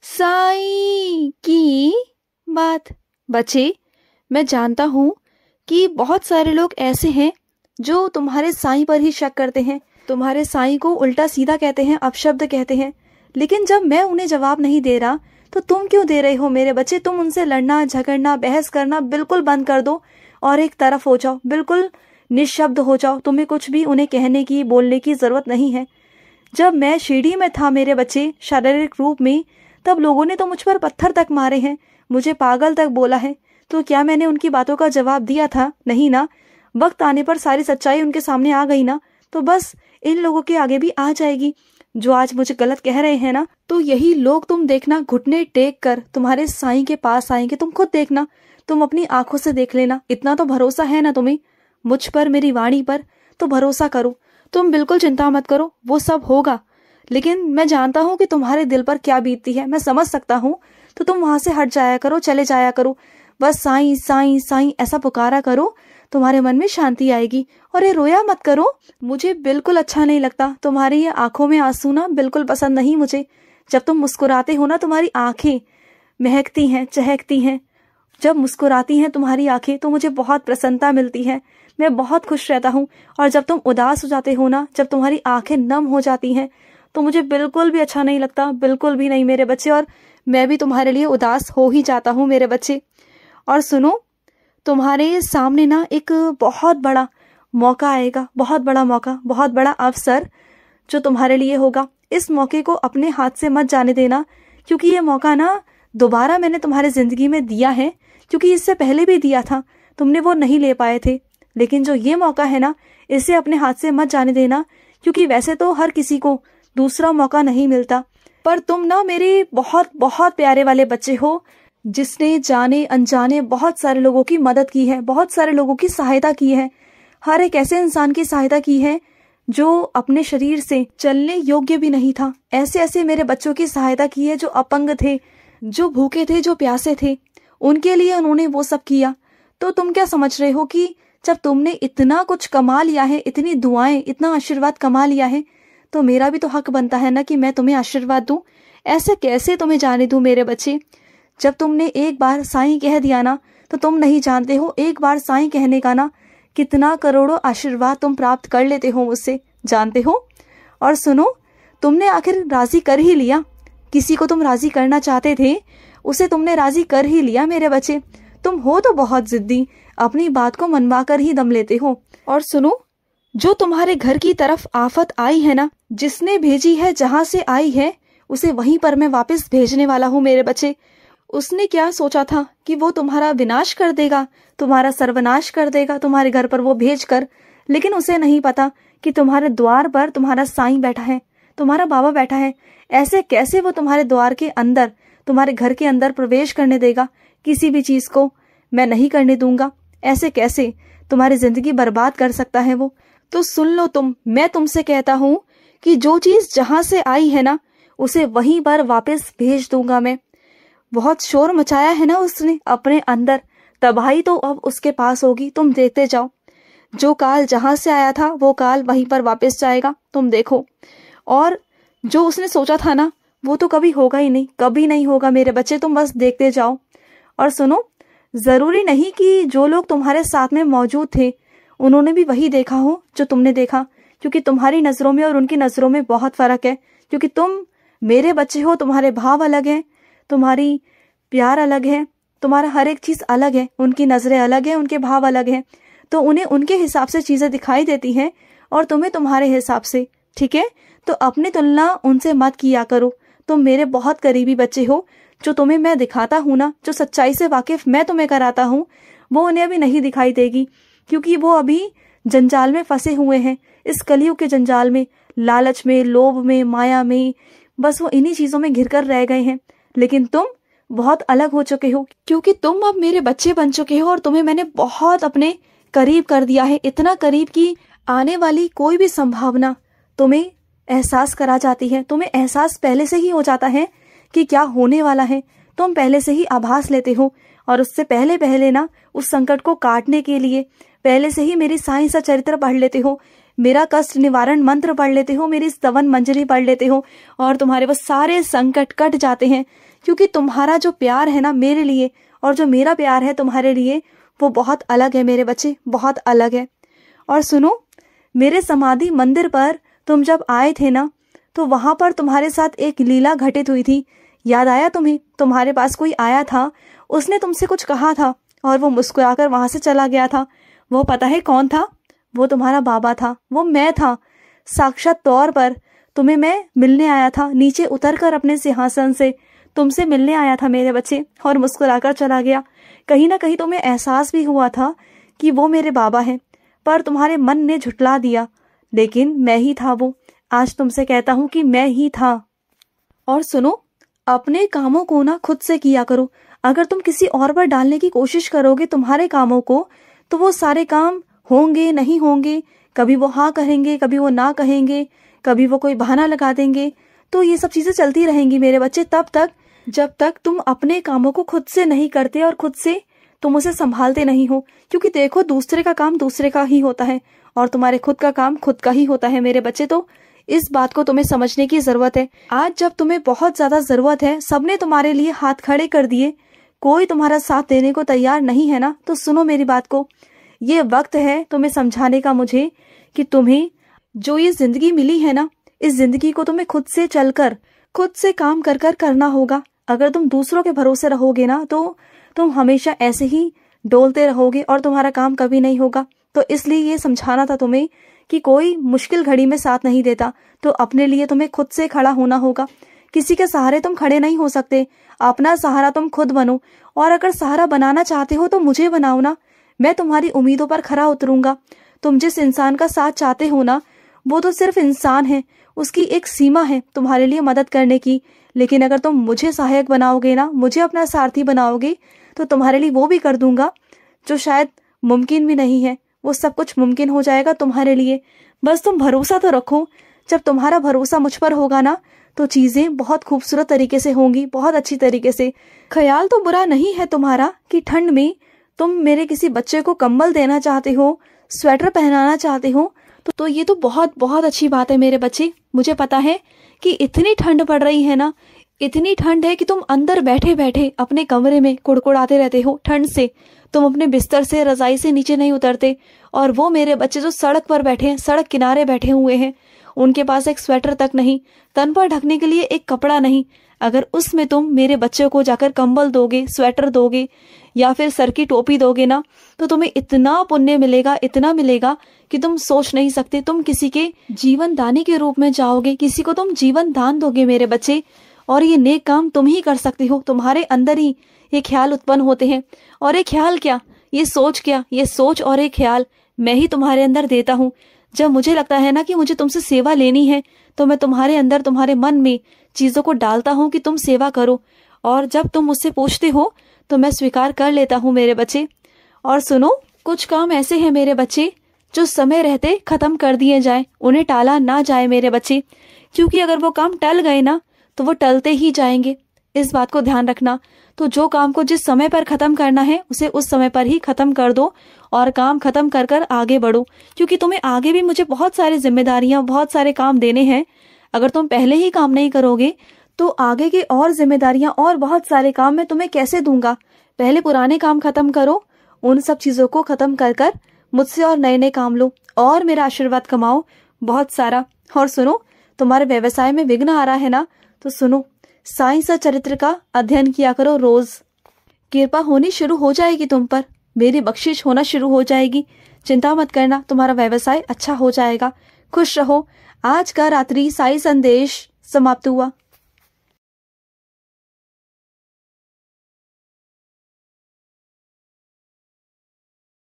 साईं की बात। बच्चे, मैं जानता हूँ कि बहुत सारे लोग ऐसे हैं जो तुम्हारे साईं पर ही शक करते हैं, तुम्हारे साईं को उल्टा सीधा कहते हैं, अपशब्द कहते हैं। लेकिन जब मैं उन्हें जवाब नहीं दे रहा तो तुम क्यों दे रहे हो मेरे बच्चे? तुम उनसे लड़ना, झगड़ना, बहस करना बिल्कुल बंद कर दो और एक तरफ हो जाओ, बिल्कुल निशब्द हो जाओ। तुम्हें कुछ भी उन्हें कहने की, बोलने की जरूरत नहीं है। जब मैं शिरडी में था मेरे बच्चे, शारीरिक रूप में, तब लोगों ने तो मुझ पर पत्थर तक मारे हैं, मुझे पागल तक बोला है। तो क्या मैंने उनकी बातों का जवाब दिया था? नहीं ना। वक्त आने पर सारी सच्चाई उनके सामने आ गई ना, तो बस इन लोगों के आगे भी आ जाएगी जो आज मुझे गलत कह रहे हैं ना। तो यही लोग तुम देखना घुटने टेक कर तुम्हारे साईं के पास आएंगे। तुम खुद देखना, तुम अपनी आंखों से देख लेना। इतना तो भरोसा है ना तुम्हें मुझ पर, मेरी वाणी पर, तो भरोसा करो। तुम बिल्कुल चिंता मत करो, वो सब होगा। लेकिन मैं जानता हूँ कि तुम्हारे दिल पर क्या बीतती है, मैं समझ सकता हूँ। तो तुम वहां से हट जाया करो, चले जाया करो। बस साईं साईं साईं ऐसा पुकारा करो, तुम्हारे मन में शांति आएगी। और ये रोया मत करो, मुझे बिल्कुल अच्छा नहीं लगता। तुम्हारी ये आंखों में आंसू ना बिल्कुल पसंद नहीं मुझे। जब तुम मुस्कुराते हो ना, तुम्हारी आंखें महकती हैं, चहकती हैं। जब मुस्कुराती हैं तुम्हारी आंखें तो मुझे बहुत प्रसन्नता मिलती है, मैं बहुत खुश रहता हूँ। और जब तुम उदास हो जाते हो ना, जब तुम्हारी आंखें नम हो जाती हैं, तो मुझे बिल्कुल भी अच्छा नहीं लगता, बिल्कुल भी नहीं मेरे बच्चे। और मैं भी तुम्हारे लिए उदास हो ही जाता हूँ मेरे बच्चे। और सुनो, तुम्हारे सामने ना एक बहुत बड़ा मौका आएगा, बहुत बड़ा मौका, बहुत बड़ा अवसर जो तुम्हारे लिए होगा। इस मौके को अपने हाथ से मत जाने देना, क्योंकि ये मौका ना दोबारा मैंने तुम्हारी जिंदगी में दिया है, क्योंकि इससे पहले भी दिया था, तुमने वो नहीं ले पाए थे। लेकिन जो ये मौका है ना, इसे अपने हाथ से मत जाने देना, क्योंकि वैसे तो हर किसी को दूसरा मौका नहीं मिलता। पर तुम ना मेरे बहुत बहुत प्यारे वाले बच्चे हो, जिसने जाने अनजाने बहुत सारे लोगों की मदद की है, बहुत सारे लोगों की सहायता की है। हर एक ऐसे इंसान की सहायता की है जो अपने शरीर से चलने योग्य भी नहीं था। ऐसे ऐसे मेरे बच्चों की सहायता की है जो अपंग थे, जो भूखे थे, जो प्यासे थे, उनके लिए उन्होंने वो सब किया। तो तुम क्या समझ रहे हो कि जब तुमने इतना कुछ कमा लिया है, इतनी दुआएं, इतना आशीर्वाद कमा लिया है, तो मेरा भी तो हक बनता है ना कि मैं तुम्हें आशीर्वाद दूं। ऐसे कैसे तुम्हें जाने दूं मेरे बच्चे? जब तुमने एक बार साईं कह दिया ना, तो तुम नहीं जानते हो एक बार साईं कहने का ना कितना करोड़ों आशीर्वाद तुम प्राप्त कर लेते हो मुझसे, जानते हो। और सुनो, तुमने आखिर राजी कर ही लिया। किसी को तुम राजी करना चाहते थे, उसे तुमने राजी कर ही लिया मेरे बच्चे। तुम हो तो बहुत जिद्दी, अपनी बात को मनवा कर ही दम लेते हो। और सुनो, जो तुम्हारे घर की तरफ आफत आई है ना, जिसने भेजी है, जहां से आई है, उसे वहीं पर मैं वापस भेजने वाला हूँ मेरे बच्चे। उसने क्या सोचा था कि वो तुम्हारा विनाश कर देगा, तुम्हारा सर्वनाश कर देगा तुम्हारे घर पर वो भेज कर। लेकिन उसे नहीं पता कि तुम्हारे द्वार पर तुम्हारा साईं बैठा है, तुम्हारा बाबा बैठा है। ऐसे कैसे वो तुम्हारे द्वार के अंदर, तुम्हारे घर के अंदर प्रवेश करने देगा? किसी भी चीज को मैं नहीं करने दूंगा। ऐसे कैसे तुम्हारी जिंदगी बर्बाद कर सकता है वो? तो सुन लो तुम, मैं तुमसे कहता हूँ कि जो चीज जहां से आई है ना, उसे वहीं पर वापस भेज दूंगा मैं। बहुत शोर मचाया है ना उसने अपने अंदर, तबाही तो अब उसके पास होगी, तुम देखते जाओ। जो काल जहां से आया था वो काल वहीं पर वापस जाएगा, तुम देखो। और जो उसने सोचा था ना, वो तो कभी होगा ही नहीं, कभी नहीं होगा मेरे बच्चे, तुम बस देखते जाओ। और सुनो, जरूरी नहीं कि जो लोग तुम्हारे साथ में मौजूद थे उन्होंने भी वही देखा हो जो तुमने देखा, क्योंकि तुम्हारी नजरों में और उनकी नजरों में बहुत फर्क है। क्योंकि तुम मेरे बच्चे हो, तुम्हारे भाव अलग हैं, तुम्हारी प्यार अलग है, तुम्हारा हर एक चीज अलग है, उनकी नजरें अलग है, उनके भाव अलग हैं। तो उन्हें उनके हिसाब से चीजें दिखाई देती हैं और तुम्हें तुम्हारे हिसाब से, ठीक है? तो अपनी तुलना उनसे मत किया करो। तुम मेरे बहुत करीबी बच्चे हो, जो तुम्हें मैं दिखाता हूँ ना, जो सच्चाई से वाकिफ मैं तुम्हें कराता हूँ, वो उन्हें अभी नहीं दिखाई देगी, क्योंकि वो अभी जंजाल में फंसे हुए हैं, इस कलयुग के जंजाल में, लालच में, लोभ में, माया में, बस वो इन्हीं चीजों में घिर कर रह गए हैं। लेकिन तुम बहुत अलग हो चुके हो, क्योंकि तुम अब मेरे बच्चे बन चुके हो और तुम्हें मैंने बहुत अपने करीब कर दिया है, इतना करीब कि आने वाली कोई भी संभावना तुम्हें एहसास करा जाती है। तुम्हें एहसास पहले से ही हो जाता है कि क्या होने वाला है, तुम पहले से ही आभास लेते हो। और उससे पहले पहले ना, उस संकट को काटने के लिए पहले से ही मेरी साईं सा चरित्र पढ़ लेते हो, मेरा कष्ट निवारण मंत्र पढ़ लेते हो, मेरी स्तवन मंजरी पढ़ लेते हो और तुम्हारे बस सारे संकट कट जाते हैं। क्योंकि तुम्हारा जो प्यार है ना मेरे लिए और जो मेरा प्यार है तुम्हारे लिए वो बहुत अलग है मेरे बच्चे, बहुत अलग है। और सुनो, मेरे समाधि मंदिर पर तुम जब आए थे ना तो वहां पर तुम्हारे साथ एक लीला घटित हुई थी। याद आया तुम्हें? तुम्हारे पास कोई आया था, उसने तुमसे कुछ कहा था और वो मुस्कुराकर वहां से चला गया था। वो पता है कौन था? वो तुम्हारा बाबा था, वो मैं था। साक्षात तौर पर तुम्हें मैं मिलने आया था, नीचे उतरकर अपने सिंहासन से तुमसे मिलने आया था मेरे बच्चे, और मुस्कुराकर चला गया। कहीं ना कहीं तुम्हें एहसास भी हुआ था कि वो मेरे बाबा हैं, पर तुम्हारे मन ने झुठला दिया। लेकिन मैं ही था वो। आज तुमसे कहता हूं कि मैं ही था। और सुनो, अपने कामों को ना खुद से किया करो। अगर तुम किसी और पर डालने की कोशिश करोगे तुम्हारे कामों को, तो वो सारे काम होंगे नहीं होंगे। कभी वो हाँ कहेंगे, कभी वो ना कहेंगे, कभी वो कोई बहाना लगा देंगे। तो ये सब चीजें चलती रहेंगी मेरे बच्चे तब तक जब तक तुम अपने कामों को खुद से नहीं करते और खुद से तुम उसे संभालते नहीं हो। क्योंकि देखो, दूसरे का काम दूसरे का ही होता है और तुम्हारे खुद का काम खुद का ही होता है मेरे बच्चे। तो इस बात को तुम्हें समझने की जरूरत है। आज जब तुम्हें बहुत ज्यादा जरूरत है, सबने तुम्हारे लिए हाथ खड़े कर दिए, कोई तुम्हारा साथ देने को तैयार नहीं है ना, तो सुनो मेरी बात को। ये वक्त है तुम्हें समझाने का मुझे कि तुम्हें जो ये जिंदगी मिली है ना, इस जिंदगी को तुम्हें खुद से चलकर खुद से काम कर कर करना होगा। अगर तुम दूसरों के भरोसे रहोगे ना तो तुम हमेशा ऐसे ही डोलते रहोगे और तुम्हारा काम कभी नहीं होगा। तो इसलिए ये समझाना था तुम्हें कि कोई मुश्किल घड़ी में साथ नहीं देता, तो अपने लिए तुम्हें खुद से खड़ा होना होगा। किसी के सहारे तुम खड़े नहीं हो सकते, अपना सहारा तुम खुद बनो। और अगर सहारा बनाना चाहते हो तो मुझे बनाओ ना, मैं तुम्हारी उम्मीदों पर खरा उतरूंगा। तुम जिस इंसान का साथ चाहते हो ना, वो तो सिर्फ इंसान है, उसकी एक सीमा है तुम्हारे लिए मदद करने की। लेकिन अगर तुम मुझे सहायक बनाओगे ना, मुझे अपना सारथी बनाओगे, तो तुम्हारे लिए वो भी कर दूंगा जो शायद मुमकिन भी नहीं है। वो सब कुछ मुमकिन हो जाएगा तुम्हारे लिए। बस तुम भरोसा तो रखो। जब तुम्हारा भरोसा मुझ पर होगा ना, तो चीजें बहुत खूबसूरत तरीके से होंगी, बहुत अच्छी तरीके से। ख्याल तो बुरा नहीं है तुम्हारा कि ठंड में तुम मेरे किसी बच्चे को कंबल देना चाहते हो, स्वेटर पहनाना चाहते हो, तो ये तो बहुत बहुत अच्छी बात है मेरे बच्चे। मुझे पता है कि इतनी ठंड पड़ रही है ना, इतनी ठंड है कि तुम अंदर बैठे बैठे अपने कमरे में कुड़कुड़ाते रहते हो ठंड से। तुम अपने बिस्तर से, रजाई से नीचे नहीं उतरते। और वो मेरे बच्चे जो सड़क पर बैठे हैं, सड़क किनारे बैठे हुए हैं, उनके पास एक स्वेटर तक नहीं, तन पर ढकने के लिए एक कपड़ा नहीं। अगर उसमें तुम मेरे बच्चे को जाकर कंबल दोगे, स्वेटर दोगे या फिर सर की टोपी दोगे ना, तो तुम्हें इतना पुण्य मिलेगा, इतना मिलेगा कि तुम सोच नहीं सकते। तुम किसी के जीवन दानी के रूप में जाओगे, किसी को तुम जीवन दान दोगे मेरे बच्चे। और ये नेक काम तुम ही कर सकते हो। तुम्हारे अंदर ही ये ख्याल उत्पन्न होते हैं। और ये ख्याल क्या, ये सोच क्या, ये सोच और ये ख्याल मैं ही तुम्हारे अंदर देता हूँ। जब मुझे लगता है ना कि मुझे तुमसे सेवा लेनी है, तो मैं तुम्हारे अंदर, तुम्हारे मन में चीजों को डालता हूँ कि तुम सेवा करो। और जब तुम मुझसे पूछते हो तो मैं स्वीकार कर लेता हूँ मेरे बच्चे। और सुनो, कुछ काम ऐसे हैं मेरे बच्चे जो समय रहते खत्म कर दिए जाए, उन्हें टाला ना जाए मेरे बच्चे। क्योंकि अगर वो काम टल गए ना तो वो टलते ही जाएंगे। इस बात को ध्यान रखना। तो जो काम को जिस समय पर खत्म करना है उसे उस समय पर ही खत्म कर दो और काम खत्म कर कर आगे बढ़ो। क्योंकि तुम्हें आगे भी मुझे बहुत सारी जिम्मेदारियां, बहुत सारे काम देने हैं। अगर तुम पहले ही काम नहीं करोगे तो आगे की और जिम्मेदारियां और बहुत सारे काम मैं तुम्हें कैसे दूंगा। पहले पुराने काम खत्म करो, उन सब चीजों को खत्म कर कर मुझसे और नए नए काम लो और मेरा आशीर्वाद कमाओ बहुत सारा। और सुनो, तुम्हारे व्यवसाय में विघ्न आ रहा है ना, तो सुनो, साईं सचरित्र का अध्ययन किया करो रोज। कृपा होनी शुरू हो जाएगी तुम पर, मेरी बख्शिश होना शुरू हो जाएगी। चिंता मत करना, तुम्हारा व्यवसाय अच्छा हो जाएगा। खुश रहो। आज का रात्रि साई संदेश समाप्त हुआ।